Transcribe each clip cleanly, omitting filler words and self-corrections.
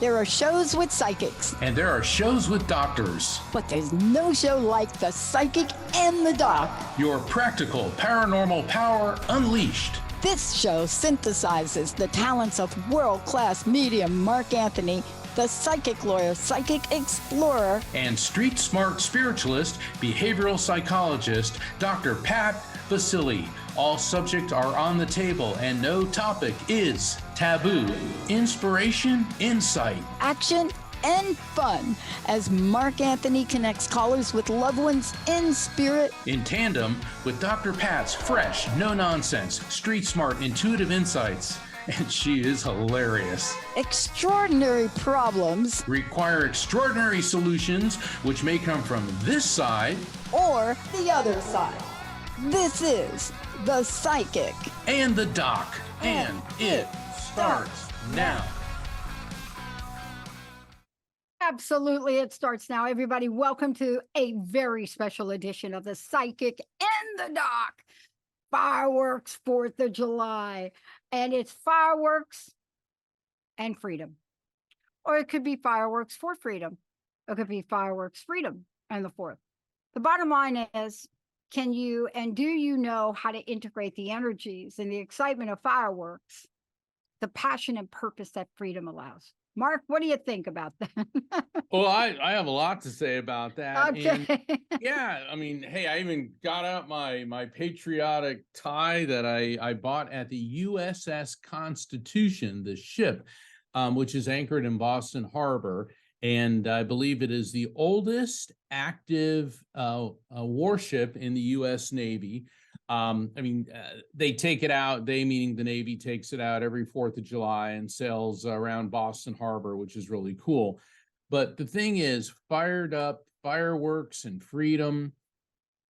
There are shows with psychics. And there are shows with doctors. But there's no show like The Psychic and the Doc. Your practical paranormal power unleashed. This show synthesizes the talents of world-class medium Mark Anthony, the psychic lawyer, psychic explorer, and street smart spiritualist, behavioral psychologist, Dr. Pat Baccili. All subjects are on the table and no topic is taboo. Inspiration, insight, action, and fun as Mark Anthony connects callers with loved ones in spirit. In tandem with Dr. Pat's fresh, no-nonsense, street smart, intuitive insights. And she is hilarious. Extraordinary problems require extraordinary solutions, which may come from this side or the other side. This is The Psychic and the Doc, and it starts now. Absolutely, it starts now. Everybody, welcome to a very special edition of The Psychic and the Doc. Fireworks 4th of July. And it's fireworks and freedom. Or it could be fireworks for freedom. It could be fireworks, freedom, and the 4th. The bottom line is, can you and do you know how to integrate the energies and the excitement of fireworks, the passion and purpose that freedom allows? Mark, what do you think about that? Well, I have a lot to say about that. Okay. And yeah, I mean, hey, I even got out my patriotic tie that I bought at the USS Constitution, the ship, which is anchored in Boston Harbor. And I believe it is the oldest active warship in the U.S. Navy. They take it out, they meaning the Navy takes it out every 4th of July and sails around Boston Harbor, which is really cool. But the thing is, fired up fireworks and freedom,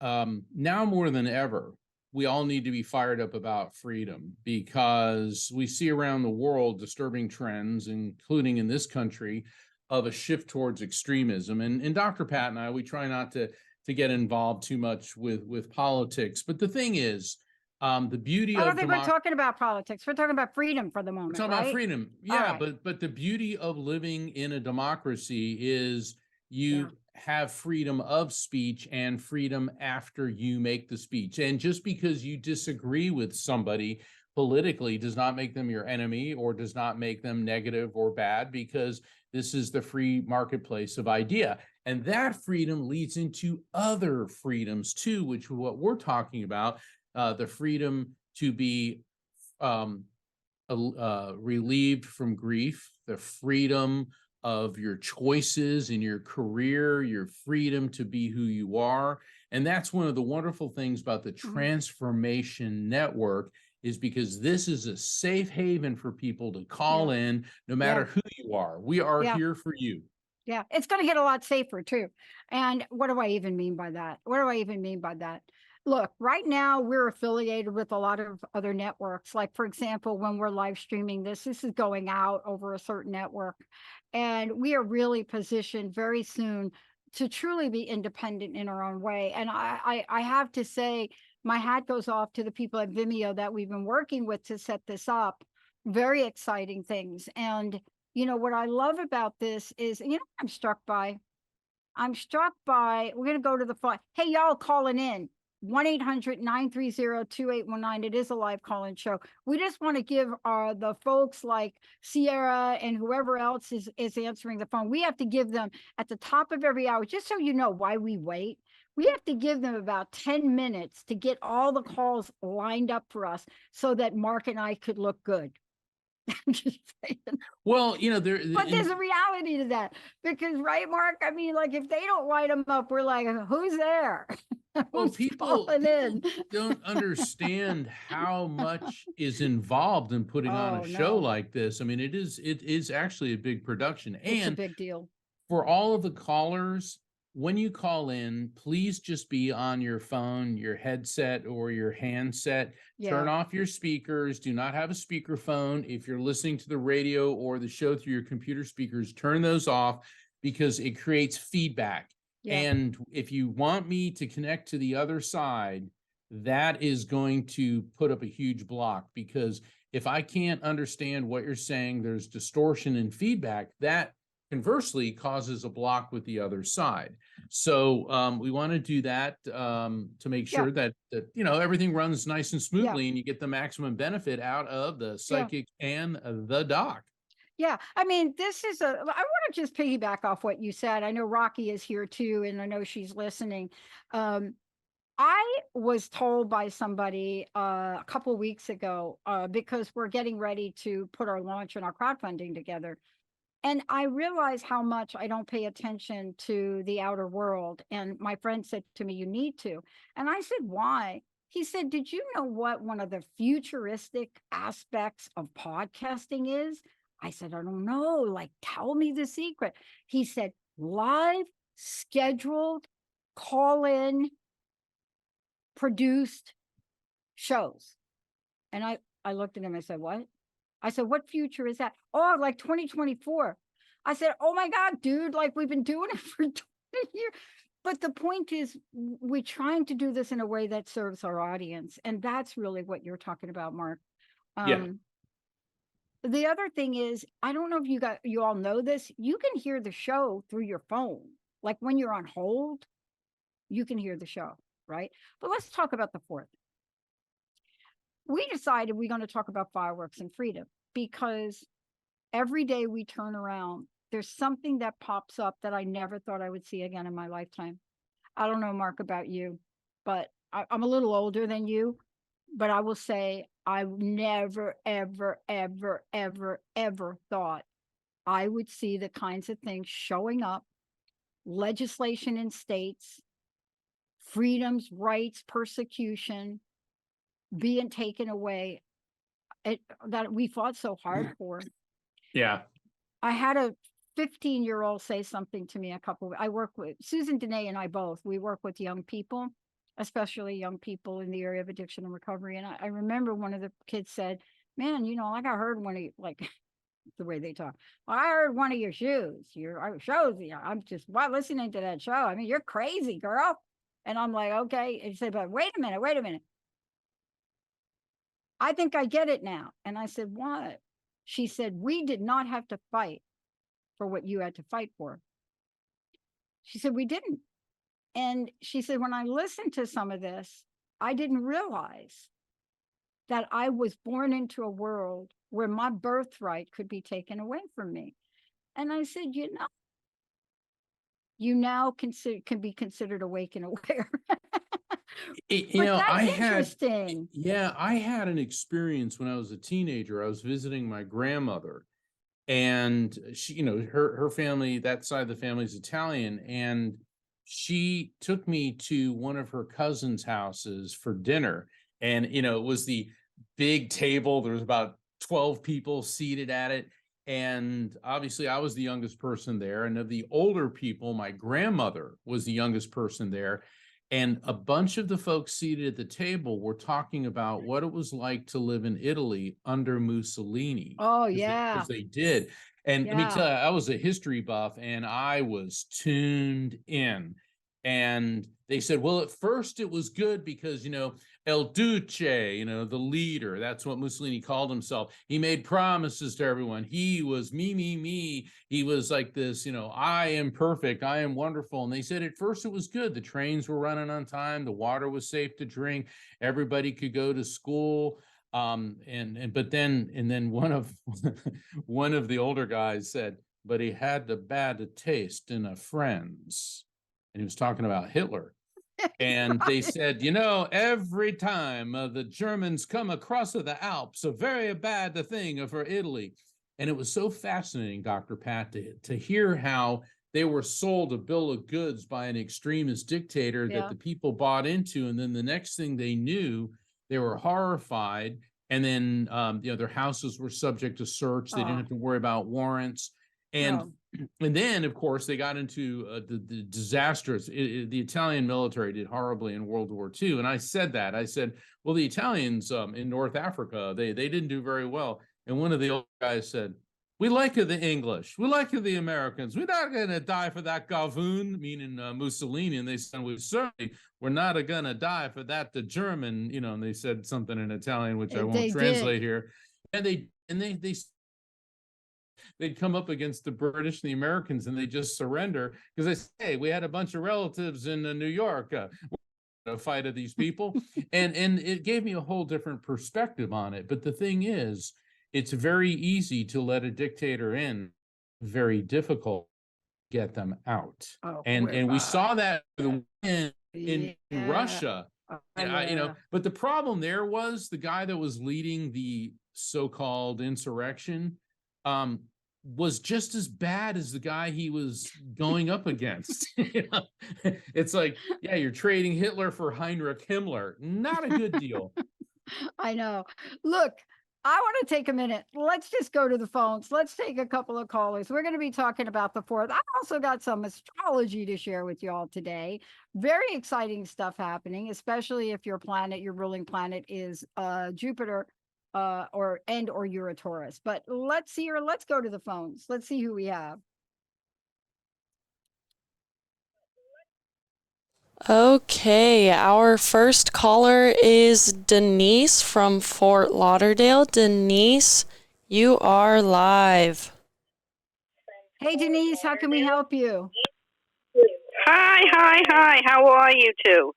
now more than ever, we all need to be fired up about freedom, because we see around the world disturbing trends, including in this country, of a shift towards extremism. And Dr. Pat and I, we try not to get involved too much with politics. But the thing is, the beauty of I don't think we're talking about politics. We're talking about freedom for the moment. We're talking about freedom. Yeah, right. but the beauty of living in a democracy is you have freedom of speech and freedom after you make the speech. And just because you disagree with somebody politically does not make them your enemy or does not make them negative or bad, because this is the free marketplace of idea. And that freedom leads into other freedoms too, which is what we're talking about, the freedom to be relieved from grief, the freedom of your choices in your career, your freedom to be who you are. And that's one of the wonderful things about the Transformation Network, is because this is a safe haven for people to call in, no matter who you are. We are here for you. Yeah, it's going to get a lot safer too. And what do I even mean by that? What do I even mean by that? Look, right now we're affiliated with a lot of other networks. Like, for example, when we're live streaming this is going out over a certain network. And we are really positioned very soon to truly be independent in our own way. And I have to say, my hat goes off to the people at Vimeo that we've been working with to set this up. Very exciting things. And, you know, what I love about this is, you know, I'm struck by, we're going to go to the phone. Hey, y'all calling in, 1-800-930-2819. It is a live call-in show. We just want to give the folks like Sierra and whoever else is answering the phone, we have to give them at the top of every hour, just so you know why we wait. We have to give them about 10 minutes to get all the calls lined up for us so that Mark and I could look good. I'm just saying. Well, you know, but there's a reality to that, because, right, Mark? I mean, like, if they don't light them up, we're like, who's there? Well, people don't understand how much is involved in putting on a show like this. I mean, it is actually a big production. It's a big deal. For all of the callers, when you call in, please just be on your phone, your headset, or your handset. Turn off your speakers. Do not have a speakerphone. If you're listening to the radio or the show through your computer speakers, turn those off, because it creates feedback. And if you want me to connect to the other side, that is going to put up a huge block, because if I can't understand what you're saying, there's distortion in feedback that conversely causes a block with the other side. So we want to do that to make sure that everything runs nice and smoothly and you get the maximum benefit out of the psychic and the doc. Yeah, I mean, I want to just piggyback off what you said. I know Rocky is here too, and I know she's listening. I was told by somebody a couple weeks ago, because we're getting ready to put our launch and our crowdfunding together. And I realize how much I don't pay attention to the outer world. And my friend said to me, you need to. And I said, why? He said, did you know what one of the futuristic aspects of podcasting is? I said, I don't know. Like, tell me the secret. He said, live, scheduled, call in, produced shows. And I looked at him, I said, what? I said, what future is that? Oh, like 2024. I said, oh my God, dude, like we've been doing it for 20 years. But the point is, we're trying to do this in a way that serves our audience. And that's really what you're talking about, Mark. The other thing is, I don't know if you all know this, you can hear the show through your phone. Like when you're on hold, you can hear the show, right? But let's talk about the 4th. We decided we're going to talk about fireworks and freedom because every day we turn around, there's something that pops up that I never thought I would see again in my lifetime. I don't know, Mark, about you, but I'm a little older than you, but I will say I never, ever, ever, ever, ever thought I would see the kinds of things showing up, legislation in states, freedoms, rights, persecution, being taken away that we fought so hard for. Yeah. I had a 15-year-old say something to me I work with Susan Dene and I both, we work with young people, especially young people in the area of addiction and recovery. And I remember one of the kids said, man, like I heard one of you, like the way they talk. Well, I heard one of your shows, I'm just listening to that show. I mean, you're crazy, girl. And I'm like, okay. And he said, but wait a minute. I think I get it now. And I said, what? She said, we did not have to fight for what you had to fight for. She said, we didn't. And she said, when I listened to some of this, I didn't realize that I was born into a world where my birthright could be taken away from me. And I said, you now can be considered awake and aware. I interesting. I had an experience when I was a teenager. I was visiting my grandmother, and she, her family, that side of the family is Italian, and she took me to one of her cousin's houses for dinner. And, it was the big table. There was about 12 people seated at it. And obviously I was the youngest person there. And of the older people, my grandmother was the youngest person there. And a bunch of the folks seated at the table were talking about what it was like to live in Italy under Mussolini. Oh, yeah. Because they did. And let me tell you, I was a history buff and I was tuned in. And they said, well, at first it was good because, El Duce, the leader, that's what Mussolini called himself. He made promises to everyone. He was me. He was like this, I am perfect. I am wonderful. And they said at first it was good. The trains were running on time. The water was safe to drink. Everybody could go to school. But then one of the older guys said, but he had the bad taste in a friend's. And he was talking about Hitler. And they said, every time the Germans come across the Alps, a very bad thing for Italy. And it was so fascinating, Dr. Pat, to hear how they were sold a bill of goods by an extremist dictator that the people bought into. And then the next thing they knew, they were horrified. And then, their houses were subject to search. They didn't have to worry about warrants. And then, of course, they got into the disastrous. The Italian military did horribly in World War II. And I said, well, the Italians in North Africa, they didn't do very well. And one of the old guys said, we like the English. We like the Americans. We're not going to die for that Gavoon, meaning Mussolini. And they said, we're not going to die for that, the German, and they said something in Italian, which I won't translate here. and they'd come up against the British and the Americans, and they just surrender because they say, hey, we had a bunch of relatives in New York. A fight of these people, and it gave me a whole different perspective on it. But the thing is, it's very easy to let a dictator in, very difficult to get them out. Oh, And we saw that in yeah. Russia. Yeah. But the problem there was the guy that was leading the so-called insurrection was just as bad as the guy he was going up against. It's like, yeah, you're trading Hitler for Heinrich Himmler. Not a good deal. I know. Look, I want to take a minute. Let's just go to the phones. Let's take a couple of callers. We're going to be talking about the 4th. I've also got some astrology to share with you all today. Very exciting stuff happening, especially if your planet, your ruling planet is Jupiter or Taurus. But let's go to the phones. Let's see who we have. Okay, our first caller is Denise from Fort Lauderdale. Denise, you are live. Hey, Denise, how can we help you? Hi. How are you two?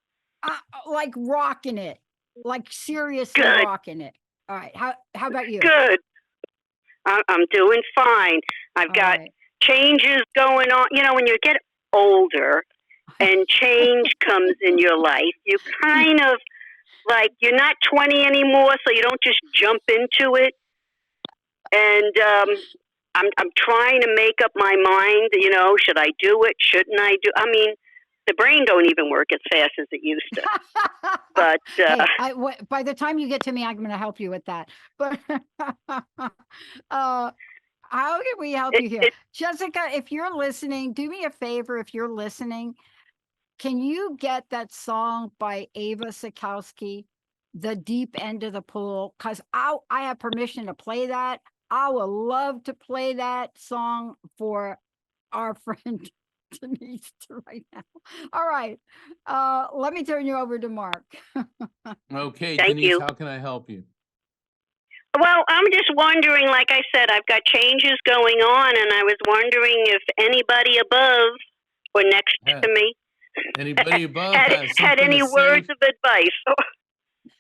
Like rocking it, like seriously Good. rocking it. All right. How about you? Good. I'm doing fine. I've got changes going on. You know, when you get older and change comes in your life, you kind of like, you're not 20 anymore, so you don't just jump into it. And I'm trying to make up my mind, you know, should I do it? Shouldn't I do? I mean, the brain don't even work as fast as it used to. But hey, by the time you get to me, I'm going to help you with that. But how can we help you here? Jessica, if you're listening, do me a favor. If you're listening, can you get that song by Ava Sikowski, The Deep End of the Pool? Because I have permission to play that. I would love to play that song for our friend Denise right now. All right. Let me turn you over to Mark. Okay, Thank Denise, you. how can I help you? Well, I'm just wondering, like I said, I've got changes going on, and I was wondering if anybody above or next to me Anybody above had any words of advice.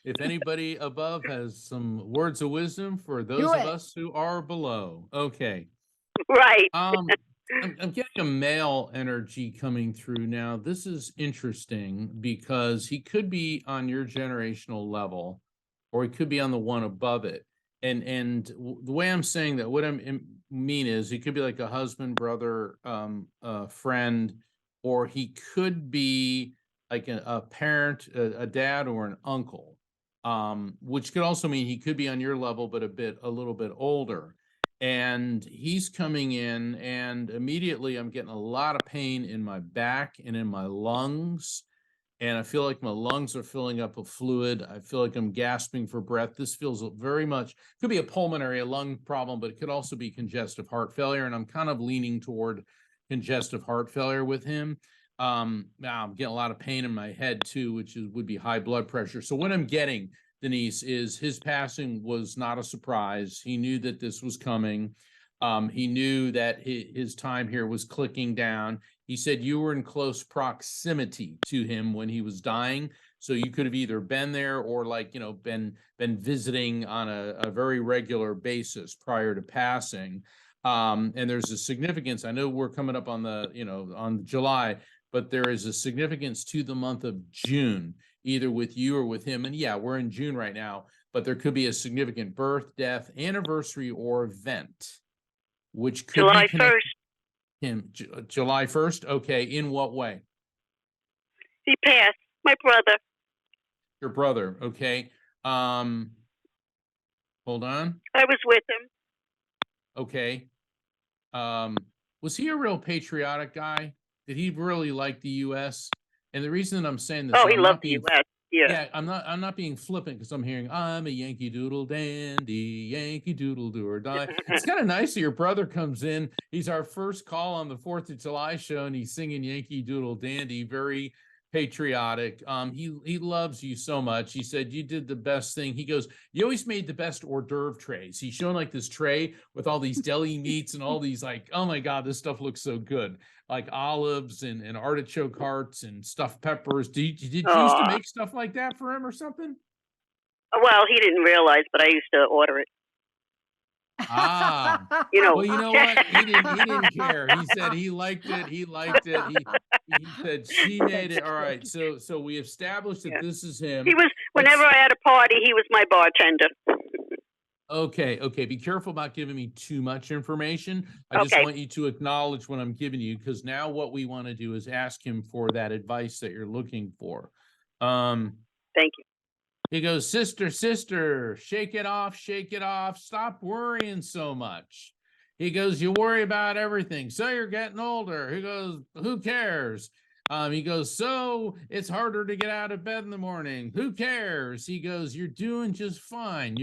If anybody above has some words of wisdom for those of us who are below. Okay. Right. I'm getting a male energy coming through now. This is interesting because he could be on your generational level, or he could be on the one above it. And the way I'm saying that, what I mean is, he could be like a husband, brother, a friend, or he could be like a parent, a dad, or an uncle. Which could also mean he could be on your level, but a little bit older. And he's coming in, and immediately I'm getting a lot of pain in my back and in my lungs. And I feel like my lungs are filling up with fluid. I feel like I'm gasping for breath. This feels very much, could be a lung problem, but it could also be congestive heart failure. And I'm kind of leaning toward congestive heart failure with him. Now I'm getting a lot of pain in my head too, which would be high blood pressure. So what I'm getting, Denise, is his passing was not a surprise. He knew that this was coming. He knew that his time here was clicking down. He said you were in close proximity to him when he was dying. So you could have either been there or, like, you know, been visiting on a very regular basis prior to passing. And there's a significance. I know we're coming up on on July, but there is a significance to the month of June, either with you or with him. And yeah, we're in June right now, but there could be a significant birth, death, anniversary, or event, which could July be connected 1st. to him. July 1st. Okay. In what way? He passed. My brother. Your brother. Okay. Hold on. I was with him. Okay. Was he a real patriotic guy? Did he really like the U.S.? And the reason that I'm saying this, Oh, he loved the U.S. Yeah, I'm not being flippant, because I'm hearing, I'm a Yankee Doodle dandy, Yankee Doodle do or die. It's kind of nice that your brother comes in. He's our first call on the 4th of July show, and he's singing Yankee Doodle dandy. Very, patriotic. He loves you so much. He said you did the best thing. He goes, you always made the best hors d'oeuvre trays. He's showing like this tray with all these deli meats and all these like, oh my God, this stuff looks so good. Like olives and artichoke hearts and stuffed peppers. Did you used to make stuff like that for him or something? Well, he didn't realize, but I used to order it. Ah, You know. well, you know what? He didn't care. He said he liked it. He liked it. He said she made it. All right. So we established that this is him. He was, whenever I had a party, he was my bartender. Okay. Be careful about giving me too much information. I just want you to acknowledge what I'm giving you, because now what we want to do is ask him for that advice that you're looking for. Thank you. He goes, sister, shake it off, stop worrying so much. He goes, you worry about everything, so you're getting older. He goes, who cares? He goes, so it's harder to get out of bed in the morning. Who cares? He goes, you're doing just fine.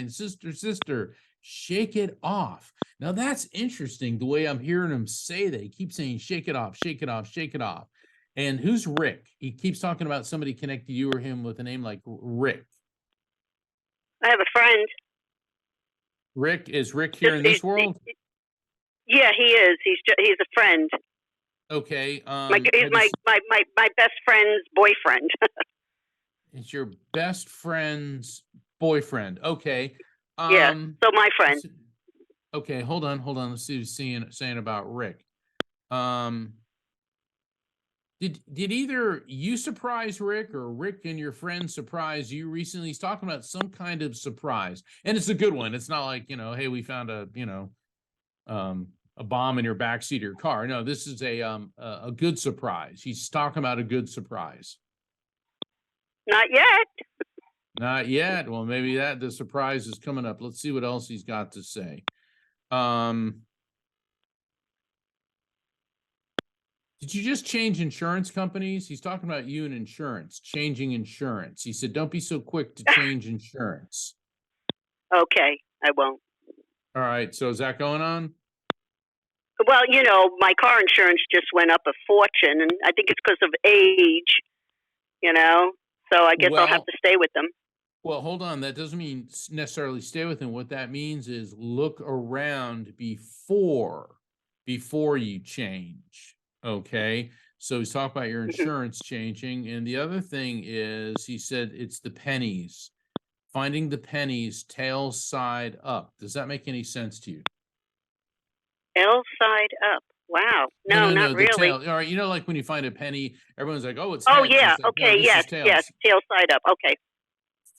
Sister, shake it off. Now that's interesting, the way I'm hearing him say that. He keeps saying, shake it off. And who's Rick? He keeps talking about somebody connected you or him with a name like Rick. I have a friend. Rick, is Rick here in this world? Yeah, he is. He's a friend. Okay. He's my best friend's boyfriend. It's your best friend's boyfriend. Okay. Yeah. So my friend. Okay, hold on. Let's see what he's saying about Rick. Did either you surprise Rick or Rick and your friend surprise you recently? He's talking about some kind of surprise, and it's a good one. It's not like, hey, we found a bomb in your backseat of your car. No, this is a good surprise. He's talking about a good surprise. Not yet. Not yet. Well, maybe the surprise is coming up. Let's see what else he's got to say. Did you just change insurance companies? He's talking about you and insurance, changing insurance. He said, don't be so quick to change insurance. Okay, I won't. All right. So is that going on? Well, my car insurance just went up a fortune, and I think it's because of age, so I guess I'll have to stay with them. Well, hold on. That doesn't mean necessarily stay with them. What that means is look around before you change. Okay. So he's talking about your insurance changing. And the other thing is, he said it's the pennies, finding the pennies tail side up. Does that make any sense to you? Tail side up. Wow. No, not really. Tail. All right. Like when you find a penny, everyone's like, oh, it's heads. Oh, heads. yeah. Like, okay. No, yes. Tail side up. Okay.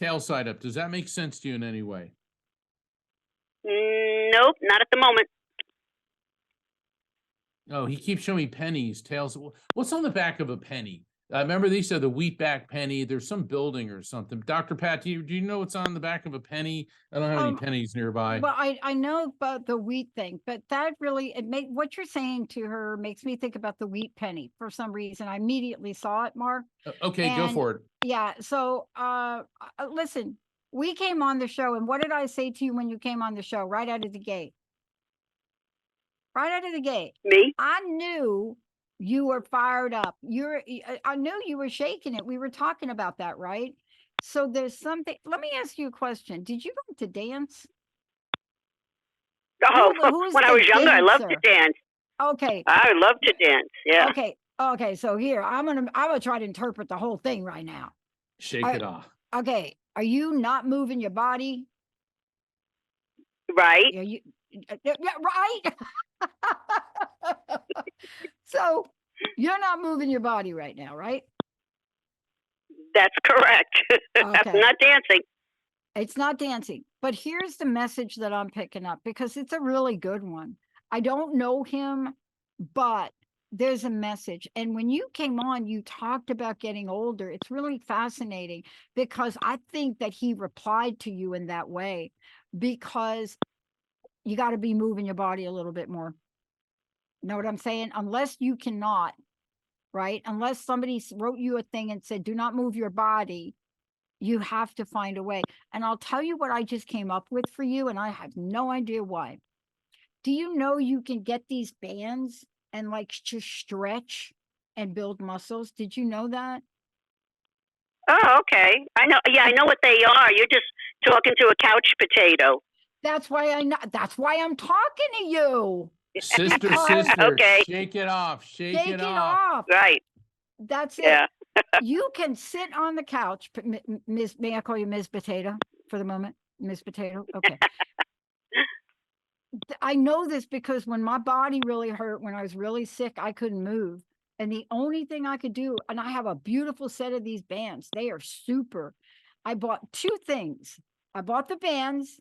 Tail side up. Does that make sense to you in any way? Nope. Not at the moment. Oh, he keeps showing me pennies, tails. What's on the back of a penny? I remember these are the wheatback penny. There's some building or something. Dr. Pat, do you know what's on the back of a penny? I don't have any pennies nearby. Well, I know about the wheat thing, but that really, what you're saying to her makes me think about the wheat penny for some reason. I immediately saw it, Mark. Okay, go for it. Yeah. So, listen, we came on the show, and what did I say to you when you came on the show right out of the gate? Me? I knew you were fired up. I knew you were shaking it. We were talking about that, right? So there's something. Let me ask you a question. Did you go to dance? Oh, when I was younger, I loved to dance. Okay. I love to dance. Yeah. Okay. So here, I'm gonna try to interpret the whole thing right now. Shake it off. Okay. Are you not moving your body? Right. Yeah, right. So you're not moving your body right now, right? That's correct. Okay. I'm not dancing. It's not dancing. But here's the message that I'm picking up, because it's a really good one. I don't know him, but there's a message. And when you came on, you talked about getting older. It's really fascinating, because I think that he replied to you in that way, because you got to be moving your body a little bit more. Know what I'm saying? Unless you cannot, right? Unless somebody wrote you a thing and said, do not move your body, you have to find a way. And I'll tell you what I just came up with for you, and I have no idea why. Do you know you can get these bands and like just stretch and build muscles. Did you know that? Oh, okay. I know. Yeah, I know what they are. You're just talking to a couch potato. That's why that's why I'm talking to you. Sister, Because Okay. shake it off. Shake shake it it off. off. Right. That's it. Yeah. You can sit on the couch, Miss. May I call you Ms. Potato for the moment, Miss Potato? Okay. I know this because when my body really hurt, when I was really sick, I couldn't move. And the only thing I could do, and I have a beautiful set of these bands. They are super. I bought two things. I bought the bands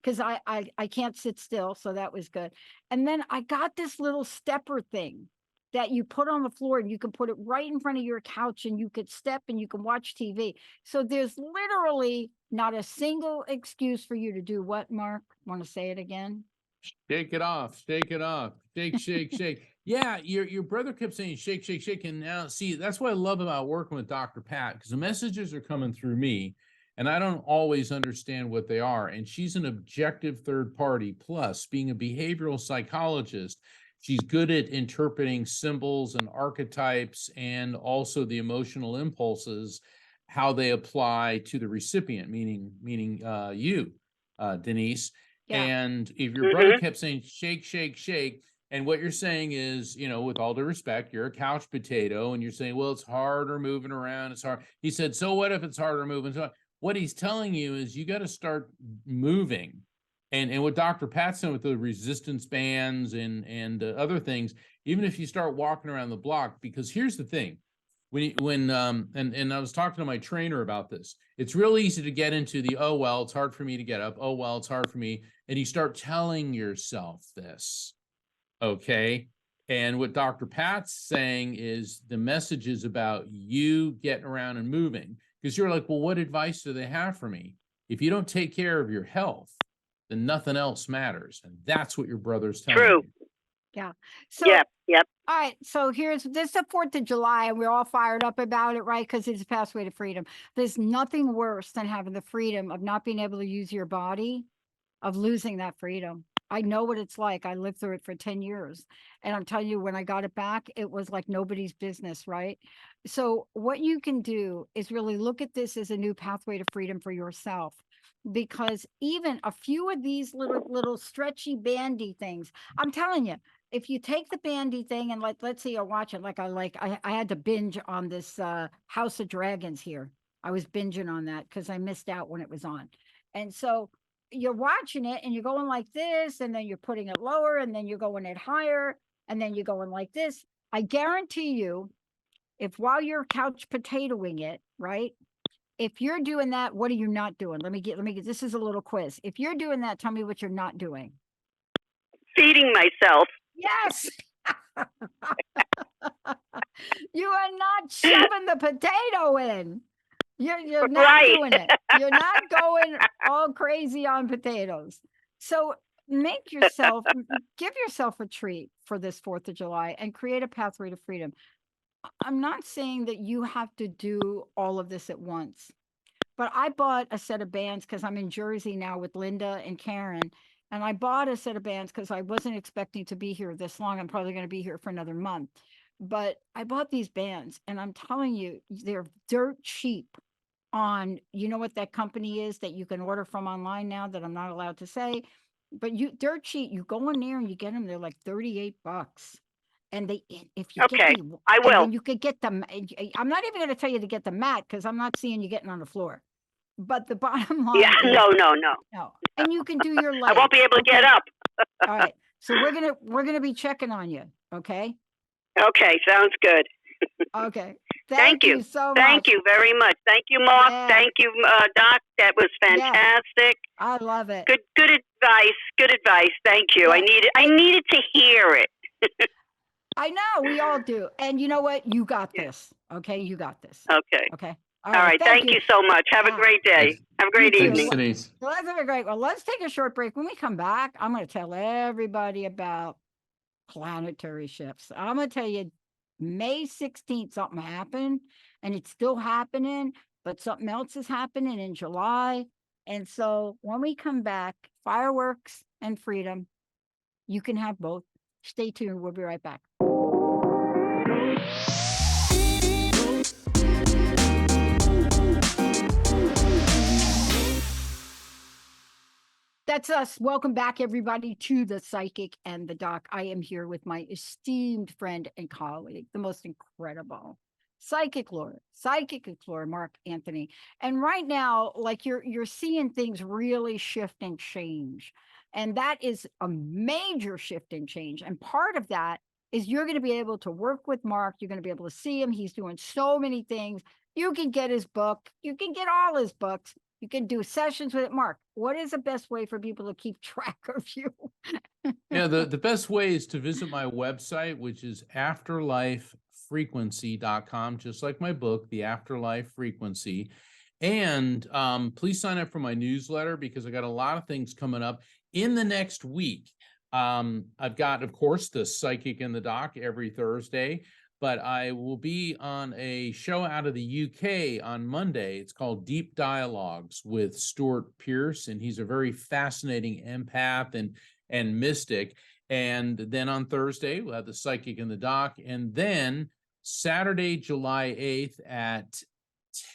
because I can't sit still, so that was good. And then I got this little stepper thing that you put on the floor and you can put it right in front of your couch and you could step and you can watch TV. So there's literally not a single excuse for you to do what, Mark? Want to say it again? Shake it off. Shake it off. Shake, shake, shake. Yeah, your brother kept saying shake, shake, shake. And now, see, that's what I love about working with Dr. Pat, because the messages are coming through me, and I don't always understand what they are. And she's an objective third party. Plus, being a behavioral psychologist, she's good at interpreting symbols and archetypes and also the emotional impulses, how they apply to the recipient, meaning you, Denise. Yeah. And if your brother kept saying shake, shake, shake, and what you're saying is, with all due respect, you're a couch potato, and you're saying, well, it's harder moving around. It's hard. He said, so what if it's harder moving? So what he's telling you is you got to start moving. And what Dr. Pat said with the resistance bands and other things, even if you start walking around the block, because here's the thing. And I was talking to my trainer about this. It's real easy to get into the, oh, well, it's hard for me to get up. Oh, well, it's hard for me. And you start telling yourself this. Okay. And what Dr. Pat's saying is the message is about you getting around and moving, because you're like, well, what advice do they have for me? If you don't take care of your health, then nothing else matters. And that's what your brother's telling True. you. Yeah. So, Yep. all right. So this is the 4th of July, and we're all fired up about it, right? Because it's a pathway to freedom. There's nothing worse than having the freedom of not being able to use your body, of losing that freedom. I know what it's like. I lived through it for 10 years. And I'm telling you, when I got it back, it was like nobody's business, right? So what you can do is really look at this as a new pathway to freedom for yourself. Because even a few of these little stretchy bandy things, I'm telling you, if you take the bandy thing and let's say you're watching, I had to binge on this House of Dragons here. I was binging on that because I missed out when it was on. And so you're watching it and you're going like this, and then you're putting it lower, and then you're going it higher, and then you're going like this. I guarantee you, if while you're couch potatoing it, right? If you're doing that, what are you not doing? Let me get, this is a little quiz. If you're doing that, tell me what you're not doing. Feeding myself. Yes. You are not shoving the potato in. You're not doing it. You're not going all crazy on potatoes. So give yourself a treat for this 4th of July and create a pathway to freedom. I'm not saying that you have to do all of this at once, but I bought a set of bands because I'm in Jersey now with Linda and Karen. And I bought a set of bands because I wasn't expecting to be here this long. I'm probably going to be here for another month. But I bought these bands, and I'm telling you, they're dirt cheap on, you know what that company is that you can order from online now that I'm not allowed to say, but dirt cheap. You go in there and you get them. They're like $38. And if you Okay, get the, I will. and then you could get them. I'm not even going to tell you to get the mat because I'm not seeing you getting on the floor. But the bottom line is, no. And you can do your legs. I won't be able to get up. All right. So we're gonna be checking on you. Okay. Okay, sounds good. Okay. Thank you so much. Thank you very much. Thank you, Mark. Yeah. Thank you, Doc. That was fantastic. I love it. Good advice. Good advice. Thank you. Yeah. I needed to hear it. I know we all do. And you know what? You got this. Okay. You got this. Okay. Okay. All right. Thank you so much. Have a great day. Have a great evening. Denise. Well, that's a great. Well, let's take a short break. When we come back, I'm going to tell everybody about planetary shifts. I'm going to tell you, May 16th, something happened, and it's still happening, but something else is happening in July. And so when we come back, fireworks and freedom, you can have both. Stay tuned. We'll be right back. that's us. Welcome back, everybody, to the Psychic and the Doc. I am here with my esteemed friend and colleague, the most incredible psychic explorer, Mark Anthony. And right now, like you're seeing things really shift and change. And that is a major shift and change. And part of that is you're going to be able to work with Mark. You're going to be able to see him. He's doing so many things. You can get his book. You can get all his books. You can do sessions with it. Mark, what is the best way for people to keep track of you? Yeah, the best way is to visit my website, which is afterlifefrequency.com, just like my book, The Afterlife Frequency. And please sign up for my newsletter because I got a lot of things coming up in the next week. I've got, of course, the Psychic and the Doc every Thursday, but I will be on a show out of the UK on Monday. It's called Deep Dialogues with Stuart Pearce, and he's a very fascinating empath and mystic. And then on Thursday, we'll have the Psychic and the Doc. And then Saturday, July 8th at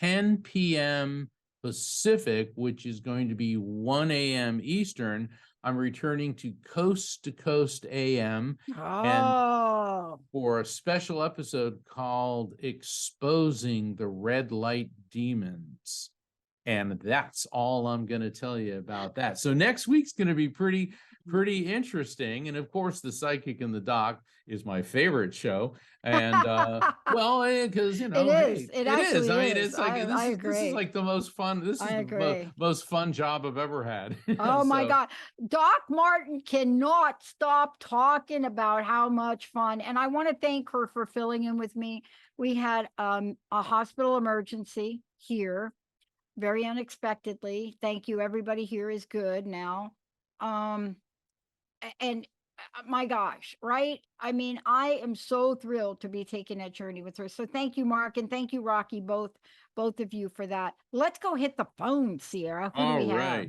10 p.m. Pacific, which is going to be 1 a.m. Eastern, I'm returning to Coast AM and for a special episode called Exposing the Red Light Demons. And that's all I'm going to tell you about that. So next week's going to be pretty interesting. And of course, the Psychic and the Doc is my favorite show. And well, because it is. It is. I mean, it's like I this is like the most fun. This is the most fun job I've ever had. Oh my God. Doc Martin cannot stop talking about how much fun. And I want to thank her for filling in with me. We had a hospital emergency here very unexpectedly. Thank you. Everybody here is good now. And my gosh, right? I mean, I am so thrilled to be taking that journey with her. So thank you, Mark, and thank you, Rocky, both of you for that. Let's go hit the phone, Sierra. Who do we have?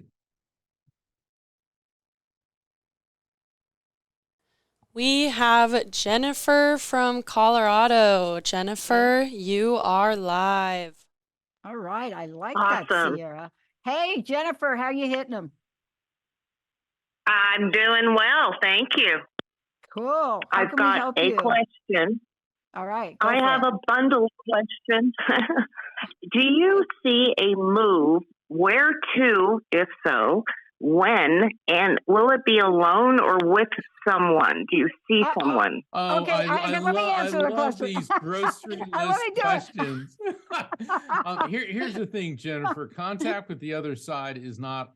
We have Jennifer from Colorado. Jennifer, you are live. All right. I like that, Sierra. Hey, Jennifer, how you hitting them? I'm doing well, thank you. Cool. I've got a question. All right. I have a bundle of questions. Do you see a move? Where to, if so, when, and will it be alone or with someone? Do you see someone? Okay, let me answer the question. These grocery list questions. Here's the thing, Jennifer. Contact with the other side is not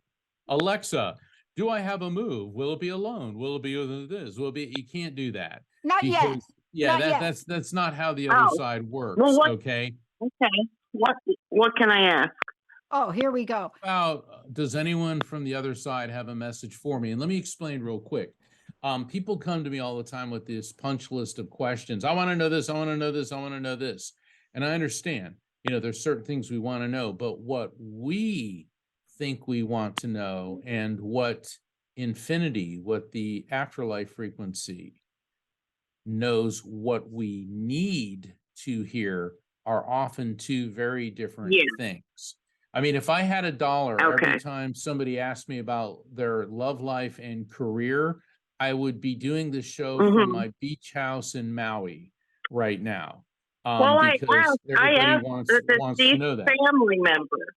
Alexa. Do I have a move? Will it be alone? Will it be with this? Will it be? You can't do that. Not yet. Yeah, that's not how the other side works. Well, okay. Okay. What can I ask? Oh, here we go. Does anyone from the other side have a message for me? And let me explain real quick. People come to me all the time with this punch list of questions. I want to know this. I want to know this. I want to know this. And I understand, there's certain things we want to know, but what we think we want to know and what the afterlife frequency knows what we need to hear are often two very different things. I mean, if I had $1 every time somebody asked me about their love life and career, I would be doing the show from my beach house in Maui right now. Because everybody wants to know that. Family member.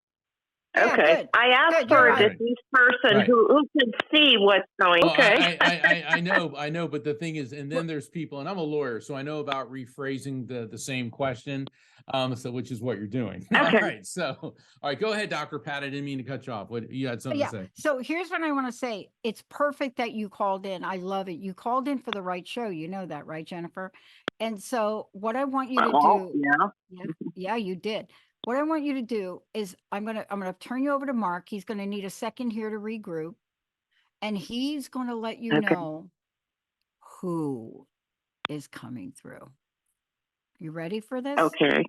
Yeah, okay. Good. I asked for a deceased person who can see what's going. I know, but the thing is, and then there's people, and I'm a lawyer, so I know about rephrasing the same question. So which is what you're doing. All right. So, all right, go ahead, Dr. Pat. I didn't mean to cut you off. What you had something to say? So here's what I want to say. It's perfect that you called in. I love it. You called in for the right show. You know that, right, Jennifer? And so what I want you to do. Yeah, you did. What I want you to do is I'm gonna turn you over to Mark. He's gonna need a second here to regroup, and he's gonna let you know who is coming through. You ready for this? Okay.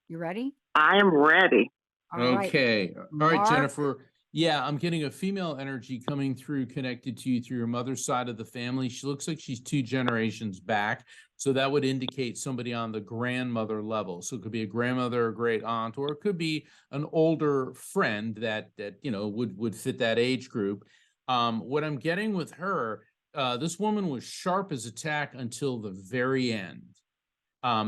You ready? I am ready. All right. Okay. All right, Jennifer. Yeah, I'm getting a female energy coming through, connected to you through your mother's side of the family. She looks like she's 2 generations back. So that would indicate somebody on the grandmother level. So it could be a grandmother, a great aunt, or it could be an older friend that would fit that age group. What I'm getting with her, this woman was sharp as a tack until the very end.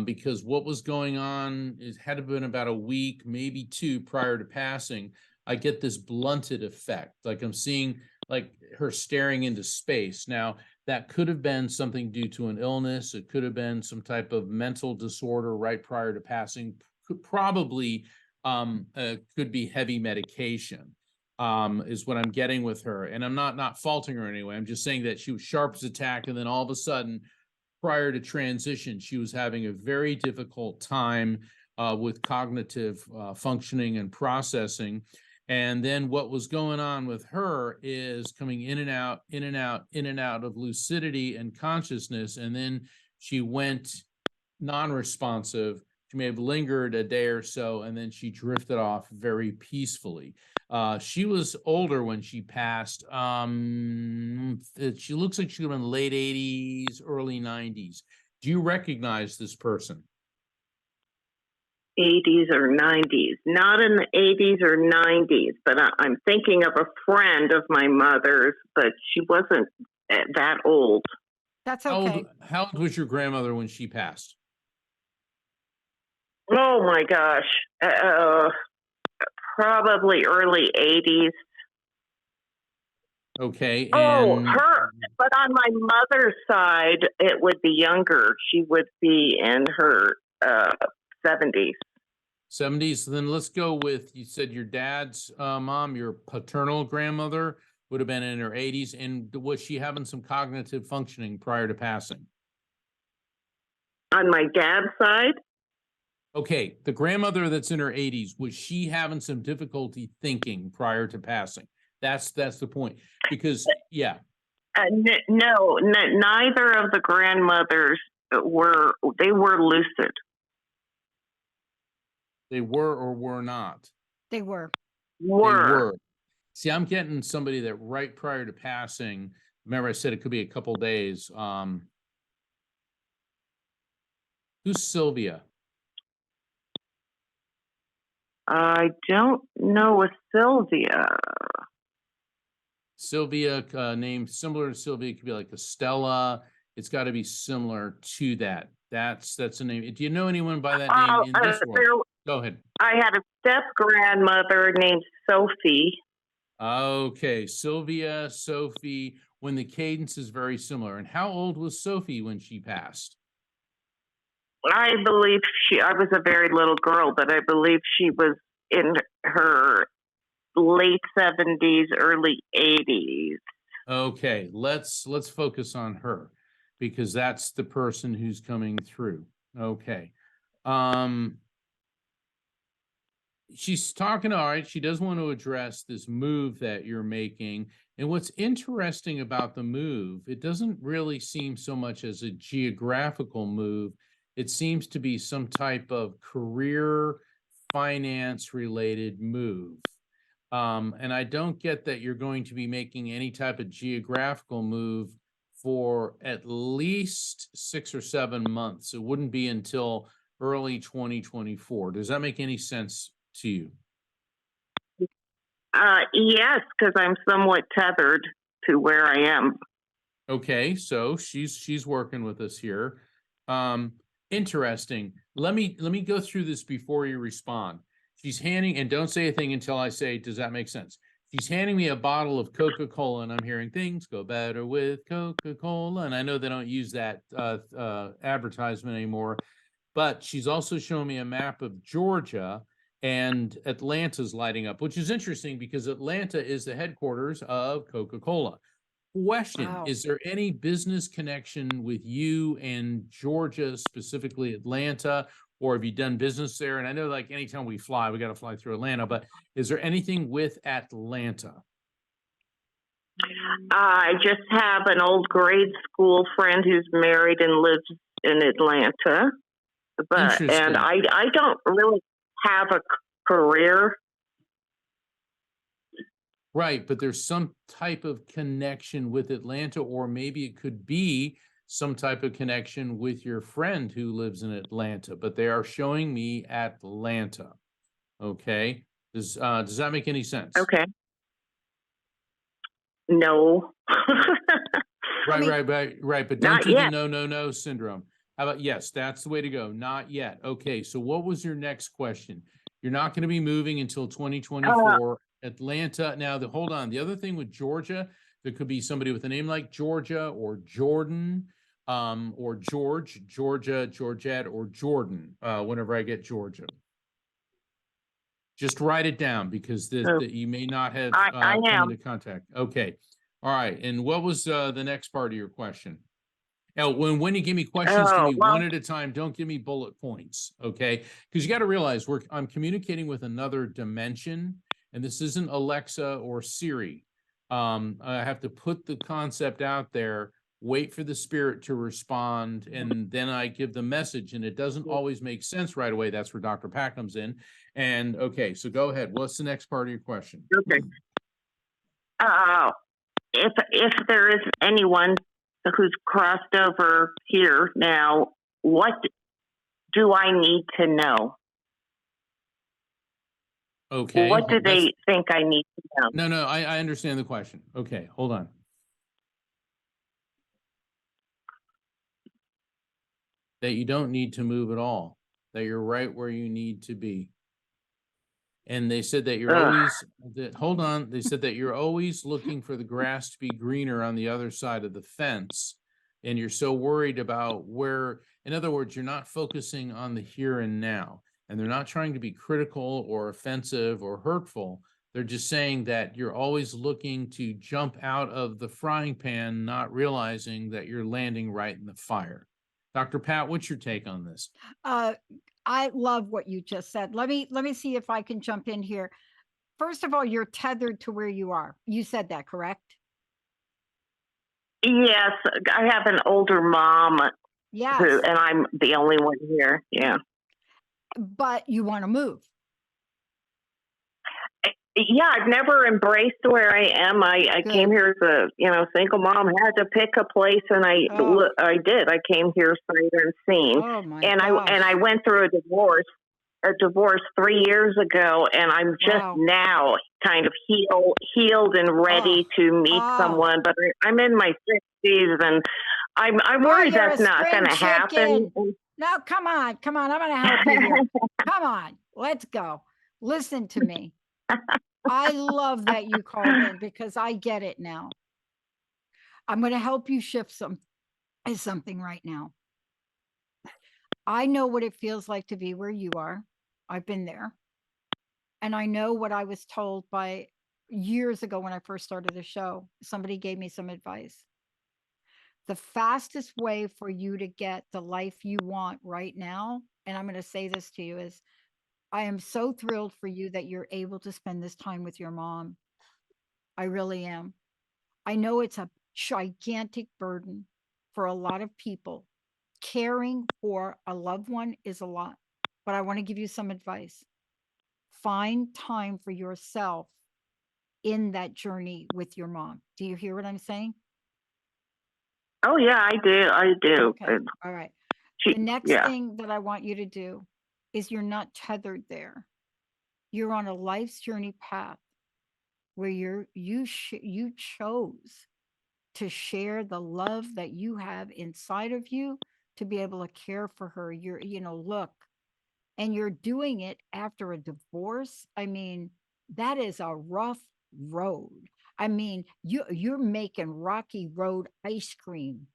Because what was going on, it had to have been about a week, maybe two prior to passing. I get this blunted effect. Like I'm seeing like her staring into space. Now, that could have been something due to an illness. It could have been some type of mental disorder right prior to passing. Probably could be heavy medication, is what I'm getting with her. And I'm not faulting her anyway. I'm just saying that she was sharp as a tack, and then all of a sudden, prior to transition, she was having a very difficult time with cognitive functioning and processing. And then what was going on with her is coming in and out, in and out, in and out of lucidity and consciousness. And then she went non-responsive. She may have lingered a day or so, and then she drifted off very peacefully. She was older when she passed. She looks like she was in late 80s, early 90s. Do you recognize this person? 80s or 90s, not in the 80s or 90s, but I'm thinking of a friend of my mother's, but she wasn't that old. That's okay. How old was your grandmother when she passed? Oh my gosh, probably early 80s. Okay. Oh, her, but on my mother's side, it would be younger. She would be in her 70s. 70s. Then let's go with, you said your dad's mom, your paternal grandmother would have been in her 80s. And was she having some cognitive functioning prior to passing? On my dad's side? Okay, the grandmother that's in her 80s, was she having some difficulty thinking prior to passing? That's the point. Because, yeah. No, neither of the grandmothers were lucid. They were or were not? They were. They were. See, I'm getting somebody that right prior to passing, remember I said it could be a couple days. Who's Sylvia? I don't know a Sylvia. Sylvia, name similar to Sylvia, could be like a Stella. It's got to be similar to that. That's a name. Do you know anyone by that name in this world? Go ahead. I had a step grandmother named Sophie. Okay, Sylvia, Sophie, when the cadence is very similar. And how old was Sophie when she passed? I believe I was a very little girl, but I believe she was in her late 70s, early 80s. Okay, let's focus on her, because that's the person who's coming through. Okay. She's talking, all right, she does want to address this move that you're making. And what's interesting about the move, it doesn't really seem so much as a geographical move. It seems to be some type of career finance related move. And I don't get that you're going to be making any type of geographical move for at least 6 or 7 months. It wouldn't be until early 2024. Does that make any sense to you? Yes, because I'm somewhat tethered to where I am. Okay, so she's working with us here. Interesting. Let me go through this before you respond. She's handing, and don't say a thing until I say, does that make sense? She's handing me a bottle of Coca-Cola, and I'm hearing things go better with Coca-Cola. And I know they don't use that advertisement anymore, but she's also showing me a map of Georgia, and Atlanta's lighting up, which is interesting because Atlanta is the headquarters of Coca-Cola. Question, Wow. is there any business connection with you and Georgia, specifically Atlanta, or have you done business there? And I know like anytime we fly, we got to fly through Atlanta, but is there anything with Atlanta? I just have an old grade school friend who's married and lives in Atlanta, and I don't really have a career. Right, but there's some type of connection with Atlanta, or maybe it could be some type of connection with your friend who lives in Atlanta, but they are showing me Atlanta. Okay. Does that make any sense? Okay. no. Right. But don't Not do the yet. no syndrome. How about yes, that's the way to go. Not yet. Okay, so what was your next question? You're not going to be moving until 2024. Atlanta. Now, hold on. The other thing with Georgia, there could be somebody with a name like Georgia or Jordan, or George, Georgia, Georgette, or Jordan. Whenever I get Georgia, just write it down because you may not have I come am. into contact. Okay. All right. And what was the next part of your question? Now, when you give me questions, give me one at a time. Don't give me bullet points, okay? Because you got to realize I'm communicating with another dimension, and this isn't Alexa or Siri. I have to put the concept out there, wait for the spirit to respond, and then I give the message, and it doesn't always make sense right away. That's where Dr. Pat comes in. And okay, so go ahead. What's the next part of your question? Okay. If there is anyone who's crossed over here now, what do I need to know? Okay. What do they think I need to know? No, I understand the question. Okay, hold on. That you don't need to move at all, that you're right where you need to be. And they said that you're hold on, they said that you're always looking for the grass to be greener on the other side of the fence. And you're so worried about in other words, you're not focusing on the here and now. And they're not trying to be critical or offensive or hurtful. They're just saying that you're always looking to jump out of the frying pan, not realizing that you're landing right in the fire. Dr. Pat, what's your take on this? I love what you just said. Let me see if I can jump in here. First of all, you're tethered to where you are. You said that, correct? Yes, I have an older mom. Yes. And I'm the only one here. Yeah. But you want to move. Yeah, I've never embraced where I am. I came here as a single mom, had to pick a place, and I did. I came here sight unseen, and I went through a divorce 3 years ago, and I'm just now kind of healed and ready to meet someone. But I'm in my 60s, and I'm worried that's not going to happen. No, come on. I'm going to help you here. Come on, let's go. Listen to me. I love that you called in because I get it now. I'm going to help you shift something right now. I know what it feels like to be where you are. I've been there. And I know what I was told by years ago when I first started the show. Somebody gave me some advice. The fastest way for you to get the life you want right now, and I'm going to say this to you, is I am so thrilled for you that you're able to spend this time with your mom. I really am. I know it's a gigantic burden for a lot of people. Caring for a loved one is a lot, but I want to give you some advice. Find time for yourself in that journey with your mom. Do you hear what I'm saying? Oh, yeah, I do. Okay. All right. The next thing that I want you to do is you're not tethered there. You're on a life's journey path where you chose to share the love that you have inside of you to be able to care for her. Look, and you're doing it after a divorce. I mean, that is a rough road. I mean, you're making Rocky Road ice cream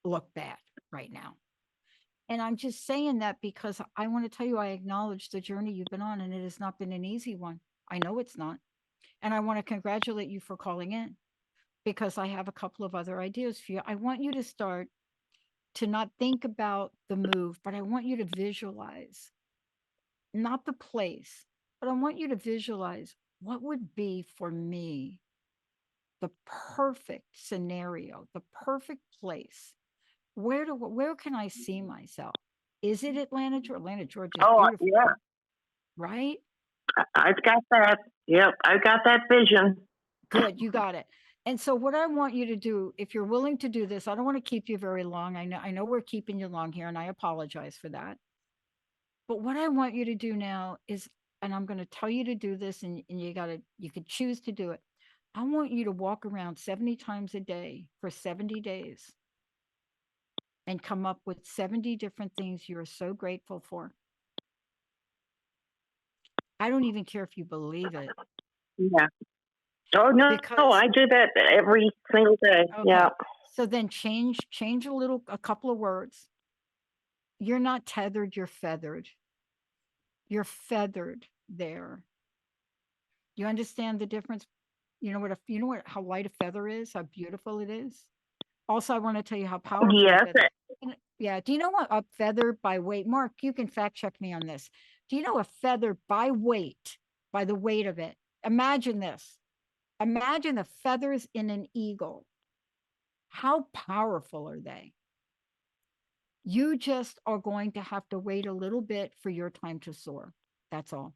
look bad right now. And I'm just saying that because I want to tell you, I acknowledge the journey you've been on, and it has not been an easy one. I know it's not. And I want to congratulate you for calling in because I have a couple of other ideas for you. I want you to start to not think about the move, but I want you to visualize, not the place, but I want you to visualize what would be for me the perfect scenario, the perfect place. Where can I see myself? Is it Atlanta, Georgia? Atlanta, Georgia is beautiful. Yeah. Right? I've got that. Yep, I've got that vision. Good, you got it. And so what I want you to do, if you're willing to do this, I don't want to keep you very long. I know we're keeping you long here, and I apologize for that. But what I want you to do now is, and I'm going to tell you to do this, and you could choose to do it. I want you to walk around 70 times a day for 70 days and come up with 70 different things you're so grateful for. I don't even care if you believe it. Yeah. Oh no, Because I do that every single day. okay. Yeah. So then change a couple of words. You're not tethered, you're feathered. You're feathered there. You understand the difference? You know what how light a feather is, how beautiful it is? Also, I want to tell you how powerful a Yes. feather is. Yeah. Do you know what a feather by weight? Mark, you can fact check me on this. Do you know a feather by weight, by the weight of it? Imagine this. Imagine the feathers in an eagle. How powerful are they? You just are going to have to wait a little bit for your time to soar. That's all.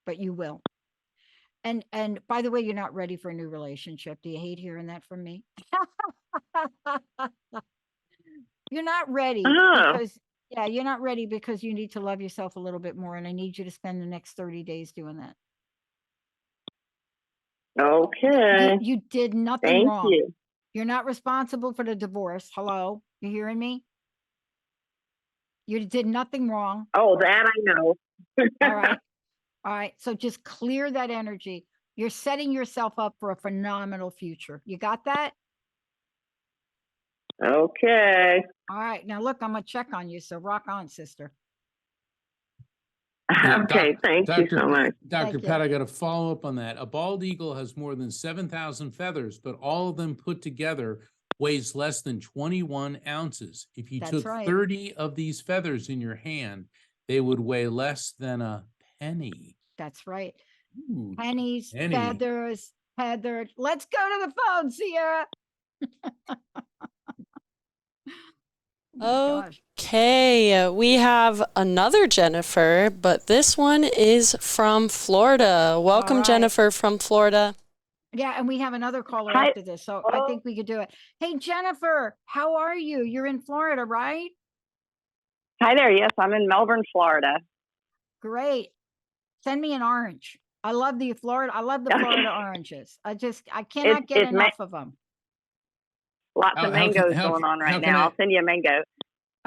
But you will. And by the way, you're not ready for a new relationship. Do you hate hearing that from me? You're not ready Oh, because you're not ready because you need to love yourself a little bit more. And I need you to spend the next 30 days doing that. okay. You did nothing Thank wrong. you. You're not responsible for the divorce. Hello, you hearing me? You did nothing wrong. Oh, that I know. All right. All right. So just clear that energy. You're setting yourself up for a phenomenal future. You got that? Okay. All right. Now look, I'm gonna check on you. So rock on, sister. Yeah, Okay. Thank you so much. Dr. Thank Pat, you. I got to follow up on that. A bald eagle has more than 7,000 feathers, but all of them put together weighs less than 21 ounces. If you That's took right. 30 of these feathers in your hand, they would weigh less than a penny. That's right. Ooh, Pennies, penny. feathers, feathered. Let's go to the phone, Sierra. Oh my gosh. Okay, we have another Jennifer, but this one is from Florida. Welcome, right. Jennifer from Florida. Yeah, and we have another caller Hi. after this, so I think we could do it. Hey, Jennifer, how are you? You're in Florida, right? Hi there. Yes, I'm in Melbourne, Florida. Great. Send me an orange. I love the Florida oranges. I cannot get enough of them. Lots How- of how can- mangoes how- going on how right can now. I- I'll send you a mango.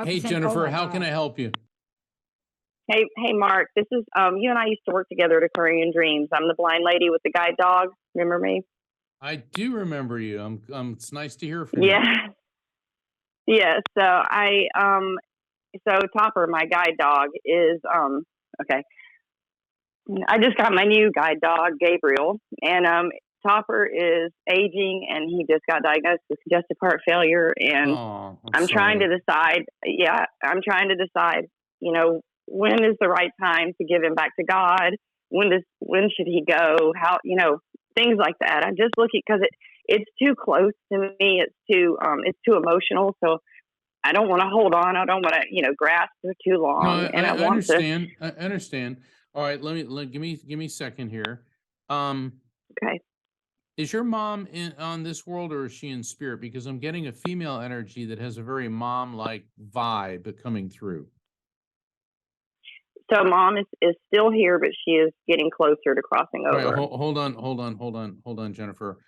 Hey, Jennifer, how can I help you? Hey, Mark. This is you and I used to work together at Aquarian Dreams. I'm the blind lady with the guide dog. Remember me? I do remember you. It's nice to hear from you. Yeah. Yeah. So Topper, my guide dog, is okay. I just got my new guide dog, Gabriel, and Topper is aging, and he just got diagnosed with congestive heart failure. And Oh, I'm trying to decide. Yeah, I'm trying to decide. When is the right time to give him back to God? When should he go? How things like that. I'm just looking because it's too close to me. It's too emotional. So I don't want to hold on. I don't want to grasp for too long. No, and I I want to. understand. I understand. All right, give me a second here. Okay. Is your mom on this world, or is she in spirit? Because I'm getting a female energy that has a very mom-like vibe coming through. So mom is still here, but she is getting closer to crossing All right, over. hold on, Jennifer.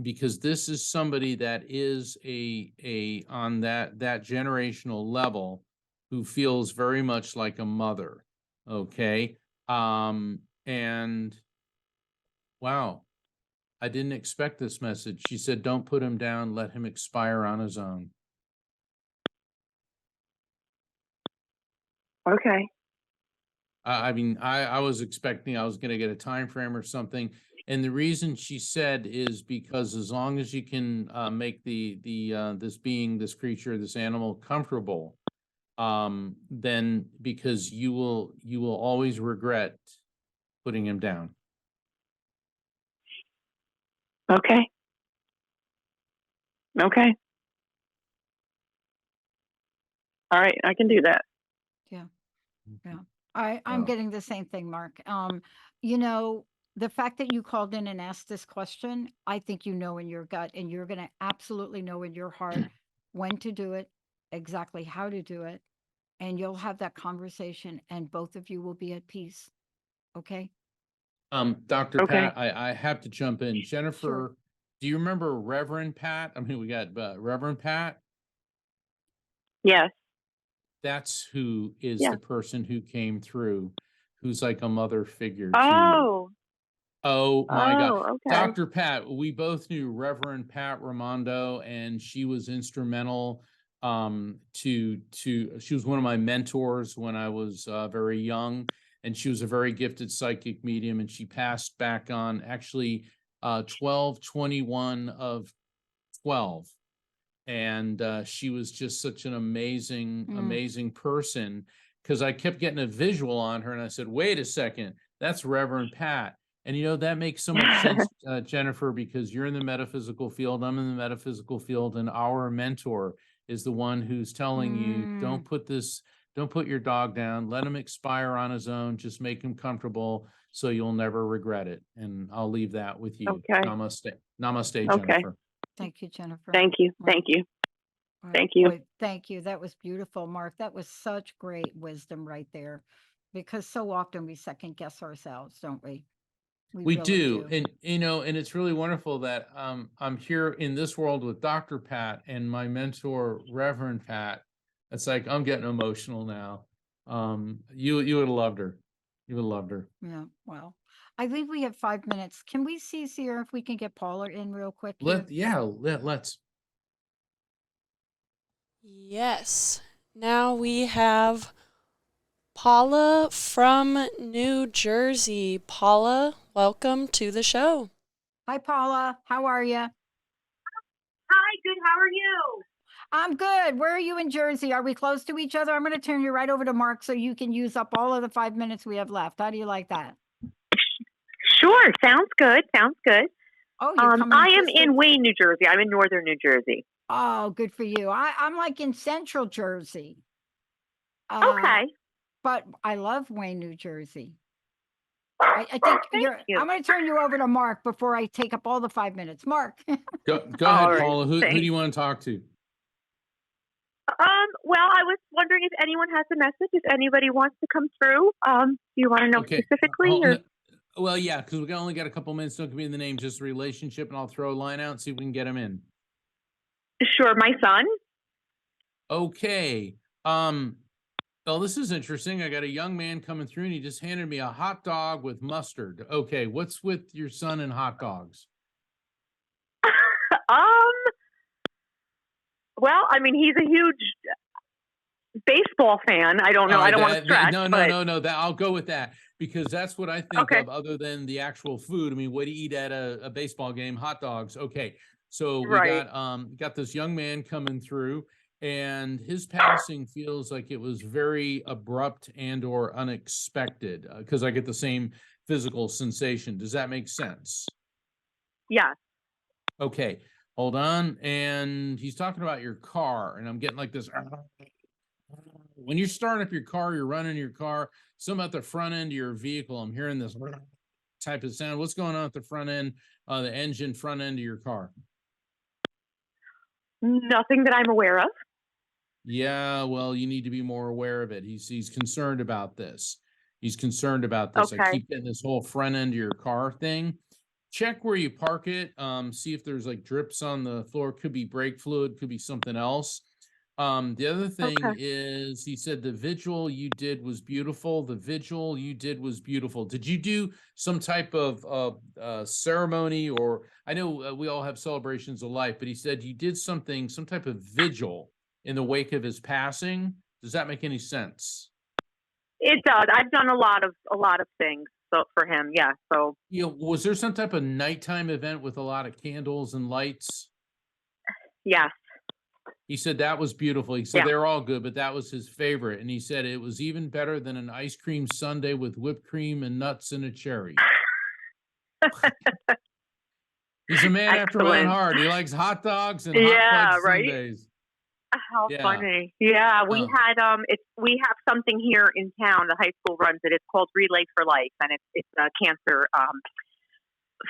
Because this is somebody that is a on that generational level who feels very much like a mother. Okay. And wow, I didn't expect this message. She said, don't put him down, let him expire on his own. Okay. I mean, I was expecting I was going to get a time frame or something. And the reason she said is because as long as you can make this creature, this animal comfortable, then because you will always regret putting him down. Okay. Okay. All right, I can do that. Yeah. Yeah. I'm Wow. getting the same thing, Mark. The fact that you called in and asked this question, I think you know in your gut, and you're going to absolutely know in your heart when to do it, exactly how to do it, and you'll have that conversation, and both of you will be at peace. Okay? Dr. Okay. Pat, I have to jump in. Jennifer, Sure. do you remember Reverend Pat? I mean, we got Reverend Pat. Yes. That's who is Yeah. the person who came through, who's like a mother figure to you. Oh. Oh my God. Oh. Okay. Dr. Pat, we both knew Reverend Pat Raimondo, and she was instrumental she was one of my mentors when I was very young, and she was a very gifted psychic medium, and she passed back on actually 12/21 of 12. And she was just such an amazing person, because I kept getting a visual on her, and I said, wait a second, that's Reverend Pat. And that makes so much sense, Jennifer, because you're in the metaphysical field, I'm in the metaphysical field, and our mentor is the one who's telling you, don't put your dog down, let him expire on his own, just make him comfortable so you'll never regret it. And I'll leave that with you. Okay. Namaste, Okay. Jennifer. Thank you, Jennifer. Thank you. Wow. Thank you. Wow. Thank you. Boy, thank you. That was beautiful, Mark. That was such great wisdom right there. Because so often we second guess ourselves, don't we? We really do. And and it's really wonderful that I'm here in this world with Dr. Pat and my mentor, Reverend Pat. It's like I'm getting emotional now. You would have loved her. You would have loved her. Yeah. Well, I think we have 5 minutes. Can we see here if we can get Paula in real quick here? Let's. Yes. Now we have Paula from New Jersey. Paula, welcome to the show. Hi, Paula. How are you? Hi, good. How are you? I'm good. Where are you in Jersey? Are we close to each other? I'm going to turn you right over to Mark so you can use up all of the 5 minutes we have left. How do you like that? Sure. Sounds good. Sounds good. Oh, you're coming I am just in Wayne, New Jersey. I'm in northern New Jersey. Oh, good for you. I'm like in central Jersey. Okay. But I love Wayne, New Jersey. I think Thank you. I'm going to turn you over to Mark before I take up all the 5 minutes. Mark. Go ahead, right, Paula. Who do thanks. you want to talk to? Well, I was wondering if anyone has a message, if anybody wants to come through. Do you want to know specifically? Or? Well, yeah, because we only got a couple minutes. Don't give me the name, just relationship, and I'll throw a line out and see if we can get him in. Sure, my son. Okay. Well, this is interesting. I got a young man coming through, and he just handed me a hot dog with mustard. Okay, what's with your son and hot dogs? Well, I mean, he's a huge baseball fan. I don't know. I don't want to stretch. No. That I'll go with that, because that's what I think of other than the actual food. I mean, what do you eat at a baseball game? Hot dogs. Okay. So we got this young man coming through, and his passing feels like it was very abrupt and or unexpected, because I get the same physical sensation. Does that make sense? Yeah. Okay. Hold on. And he's talking about your car, and I'm getting like this. When you're starting up your car, you're running your car, some at the front end of your vehicle, I'm hearing this type of sound. What's going on at the front end, the engine front end of your car? Nothing that I'm aware of. Yeah, well, you need to be more aware of it. He's concerned about this. He's concerned about this. Okay. I keep getting this whole front end of your car thing. Check where you park it. See if there's like drips on the floor. Could be brake fluid, could be something else. The other thing is, he said the vigil you did was beautiful. The vigil you did was beautiful. Did you do some type of ceremony, or I know we all have celebrations of life, but he said you did some type of vigil in the wake of his passing. Does that make any sense? It does. I've done a lot of things for him. Yeah. So, was there some type of nighttime event with a lot of candles and lights? Yes. He said that was beautiful. He said they're all good, but that was his favorite. And he said it was even better than an ice cream sundae with whipped cream and nuts and a cherry. He's a man after my own heart. He likes hot dogs and hot fudge sundaes. How funny. Yeah, we had we have something here in town. The high school runs it. It's called Relay for Life, and it's a cancer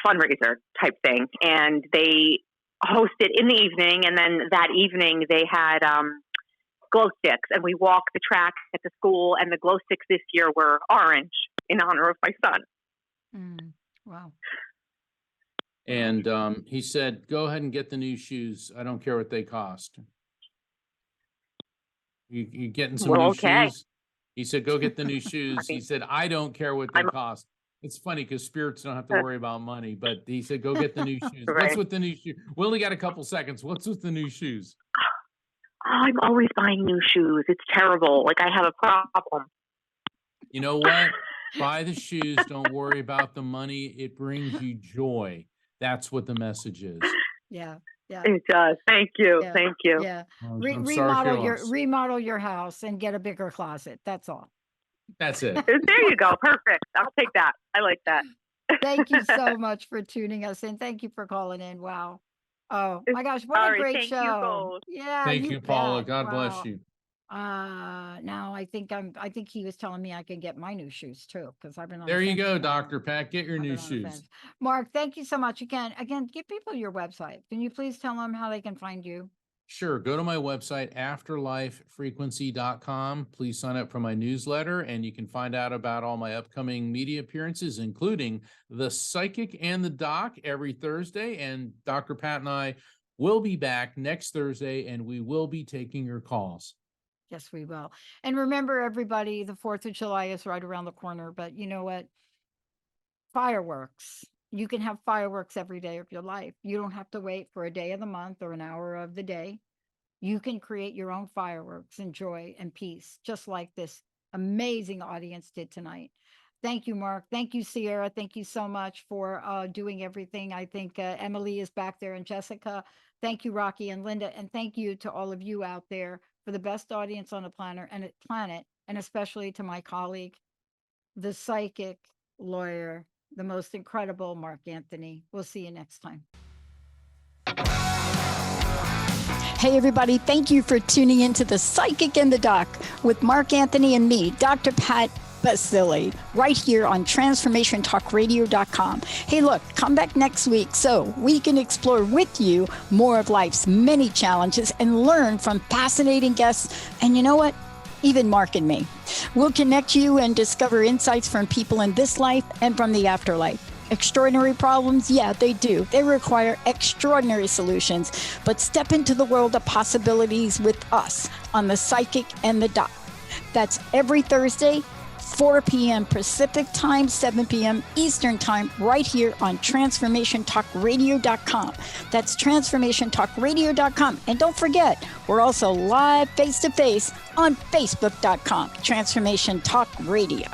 fundraiser type thing. And they host it in the evening, and then that evening they had glow sticks, and we walked the track at the school, and the glow sticks this year were orange in honor of my son. Wow. And he said, go ahead and get the new shoes. I don't care what they cost. You getting some new shoes? He said, go get the new shoes. He said, I don't care what they cost. It's funny because spirits don't have to worry about money, but he said, go get the new shoes. Right. What's with the new shoes? We only got a couple seconds. What's with the new shoes? I'm always buying new shoes. It's terrible. Like, I have a problem. You know what? Buy the shoes. Don't worry about the money. It brings you joy. That's what the message is. Yeah. Yeah. It does. Thank you. Yeah. Thank you. Yeah. I'm sorry for your loss. Remodel your house and get a bigger closet. That's all. That's it. There you go. Perfect. I'll take that. I like that. Thank you so much for tuning us in. Thank you for calling in. Wow. Oh my gosh, what a great thank show. you both. Yeah. Thank you, Paula. bet. God bless Wow. you. Now I think he was telling me I can get my new shoes too, because I've been on the There you fence go, about Dr. them. Pat. Get your I've new been on the shoes. fence. Mark, thank you so much again. Give people your website. Can you please tell them how they can find you? Sure. Go to my website, afterlifefrequency.com. Please sign up for my newsletter, and you can find out about all my upcoming media appearances, including The Psychic and the Doc every Thursday. And Dr. Pat and I will be back next Thursday, and we will be taking your calls. Yes, we will. And remember, everybody, the 4th of July is right around the corner, but you know what? Fireworks. You can have fireworks every day of your life. You don't have to wait for a day of the month or an hour of the day. You can create your own fireworks and joy and peace, just like this amazing audience did tonight. Thank you, Mark. Thank you, Sierra. Thank you so much for doing everything. I think Emily is back there and Jessica. Thank you, Rocky and Linda. And thank you to all of you out there for the best audience on the planet, and especially to my colleague, the psychic lawyer, the most incredible Mark Anthony. We'll see you next time. Hey, everybody, thank you for tuning into The Psychic and the Doc with Mark Anthony and me, Dr. Pat Baccili, right here on TransformationTalkRadio.com. Hey, look, come back next week so we can explore with you more of life's many challenges and learn from fascinating guests. And you know what? Even Mark and me. We'll connect you and discover insights from people in this life and from the afterlife. Extraordinary problems? Yeah, they do. They require extraordinary solutions. But step into the world of possibilities with us on The Psychic and the Doc. That's every Thursday, 4 p.m. Pacific Time, 7 p.m. Eastern Time, right here on TransformationTalkRadio.com. That's TransformationTalkRadio.com. And don't forget, we're also live face-to-face on Facebook.com, Transformation Talk Radio.